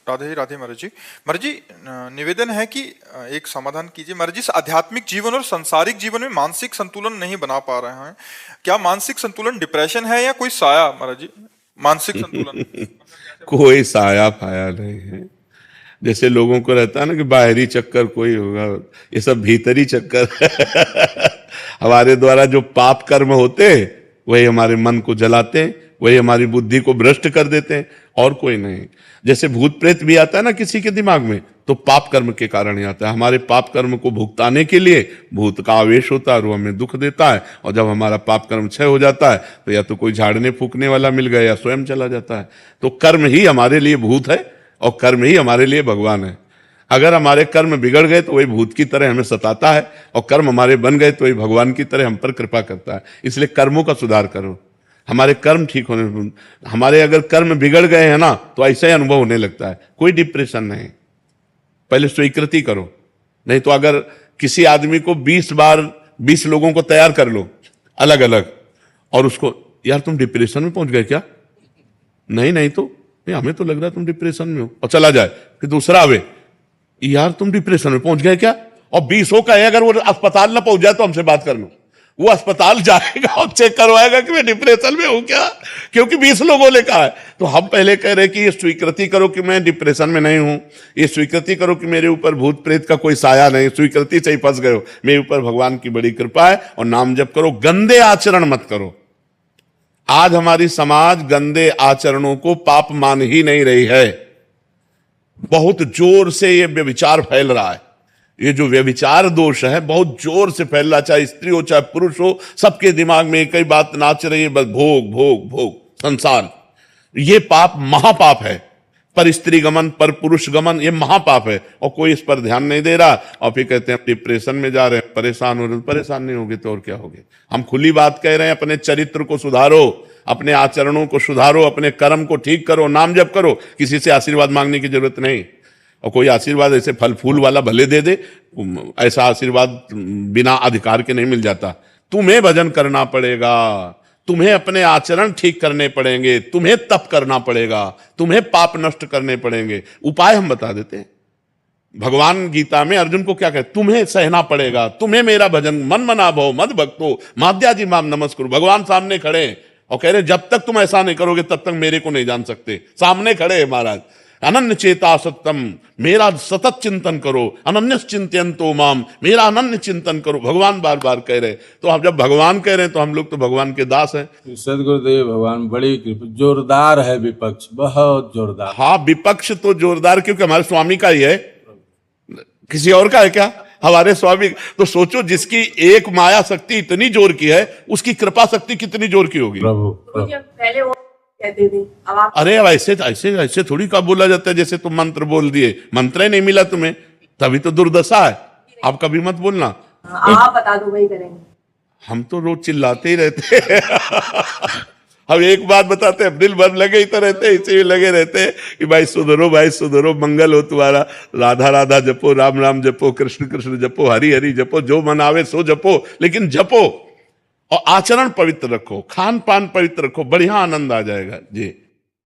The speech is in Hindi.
राधे ही राधे महाराज जी। महाराज जी, निवेदन है कि एक समाधान कीजिए महाराज जी। इस आध्यात्मिक जीवन और सांसारिक जीवन में मानसिक संतुलन नहीं बना पा रहे हैं, क्या मानसिक संतुलन डिप्रेशन है या कोई साया महाराज जी? मानसिक संतुलन कोई साया फाया नहीं है। जैसे लोगों को रहता है ना कि बाहरी चक्कर कोई होगा, ये सब भीतरी चक्कर हमारे द्वारा जो पाप कर्म होते हैं वही हमारे मन को जलाते हैं, वही हमारी बुद्धि को भ्रष्ट कर देते हैं, और कोई नहीं। जैसे भूत प्रेत भी आता है ना किसी के दिमाग में, तो पाप कर्म के कारण ही आता है। हमारे पाप कर्म को भुगताने के लिए भूत का आवेश होता है और वो हमें दुख देता है, और जब हमारा पाप कर्म क्षय हो जाता है तो या तो कोई झाड़ने फूकने वाला मिल गया या स्वयं चला जाता है। तो कर्म ही हमारे लिए भूत है और कर्म ही हमारे लिए भगवान है। अगर हमारे कर्म बिगड़ गए तो वही भूत की तरह हमें सताता है, और कर्म हमारे बन गए तो वही भगवान की तरह हम पर कृपा करता है। इसलिए कर्मों का सुधार करो, हमारे कर्म ठीक होने। हमारे अगर कर्म बिगड़ गए हैं ना तो ऐसा ही अनुभव होने लगता है, कोई डिप्रेशन नहीं। पहले स्वीकृति करो, नहीं तो अगर किसी आदमी को 20 बार 20 लोगों को तैयार कर लो अलग अलग, और उसको यार तुम डिप्रेशन में पहुंच गए क्या, नहीं नहीं तो नहीं, हमें तो लग रहा है तुम डिप्रेशन में हो, और चला जाए। फिर दूसरा आवे, यार तुम डिप्रेशन में पहुंच गए क्या, और 20 का है, अगर वो अस्पताल ना पहुंच जाए तो हमसे बात कर लो। वो अस्पताल जाएगा और चेक करवाएगा कि मैं डिप्रेशन में हूं क्या, क्योंकि 20 लोगों ने कहा है। तो हम पहले कह रहे कि ये स्वीकृति करो कि मैं डिप्रेशन में नहीं हूं, ये स्वीकृति करो कि मेरे ऊपर भूत प्रेत का कोई साया नहीं, स्वीकृति से ही फंस गए हो, मेरे ऊपर भगवान की बड़ी कृपा है, और नाम जप करो, गंदे आचरण मत करो। आज हमारी समाज गंदे आचरणों को पाप मान ही नहीं रही है। बहुत जोर से ये व्यभिचार फैल रहा है। ये जो व्यभिचार दोष है बहुत जोर से फैल रहा, चाहे स्त्री हो चाहे पुरुष हो, सबके दिमाग में एक ही बात नाच रही है, बस भोग भोग भोग संसार। ये पाप महापाप है। पर स्त्री गमन, पर पुरुष गमन, ये महापाप है, और कोई इस पर ध्यान नहीं दे रहा, और फिर कहते हैं डिप्रेशन में जा रहे हैं, परेशान हो रहे हैं। परेशान नहीं होगे तो और क्या होगे। हम खुली बात कह रहे हैं, अपने चरित्र को सुधारो, अपने आचरणों को सुधारो, अपने कर्म को ठीक करो, नाम जप करो। किसी से आशीर्वाद मांगने की जरूरत नहीं, और कोई आशीर्वाद ऐसे फल फूल वाला भले दे दे, ऐसा आशीर्वाद बिना अधिकार के नहीं मिल जाता। तुम्हें भजन करना पड़ेगा, तुम्हें अपने आचरण ठीक करने पड़ेंगे, तुम्हें तप करना पड़ेगा, तुम्हें पाप नष्ट करने पड़ेंगे। उपाय हम बता देते हैं। भगवान गीता में अर्जुन को क्या कहते, तुम्हें सहना पड़ेगा, तुम्हें मेरा भजन मन मना भव मद भक्तो माद्याजी माम नमस्कुरु। भगवान सामने खड़े हैं और कह रहे जब तक तुम ऐसा नहीं करोगे तब तक मेरे को नहीं जान सकते। सामने खड़े हैं महाराज। अनन्य चेता सत्यम, मेरा सतत चिंतन करो, अनन्य चिंतयन्तो माम, मेरा अनन्य चिंतन करो। भगवान बार बार कह रहे, तो हम जब भगवान कह रहे हैं तो हम लोग तो भगवान के दास हैं। सदगुरुदेव भगवान बड़ी कृपा, जोरदार है विपक्ष, बहुत जोरदार। हाँ, विपक्ष तो जोरदार क्योंकि हमारे स्वामी का ही है, किसी और का है क्या? हमारे स्वामी। तो सोचो, जिसकी एक माया शक्ति इतनी जोर की है, उसकी कृपा शक्ति कितनी जोर की होगी। प्रभु पहले वो कहते थे, अब आप अरे अब ऐसे ऐसे ऐसे थोड़ी का बोला जाता है जैसे तुम मंत्र बोल दिए, मंत्र ही नहीं मिला तुम्हें, तभी तो दुर्दशा है। आप कभी मत बोलना, आप बता दो, वही करेंगे। हम तो रोज चिल्लाते ही रहते हैं हम एक बात बताते हैं, दिल भर लगे ही तो रहते हैं, इसे भी लगे रहते हैं कि भाई सुधरो, भाई सुधरो, मंगल हो तुम्हारा। राधा राधा जपो, राम राम जपो, कृष्ण कृष्ण जपो, हरि हरि जपो, जो मन आवे सो जपो, लेकिन जपो और आचरण पवित्र रखो, खान पान पवित्र रखो, बढ़िया आनंद आ जाएगा जी।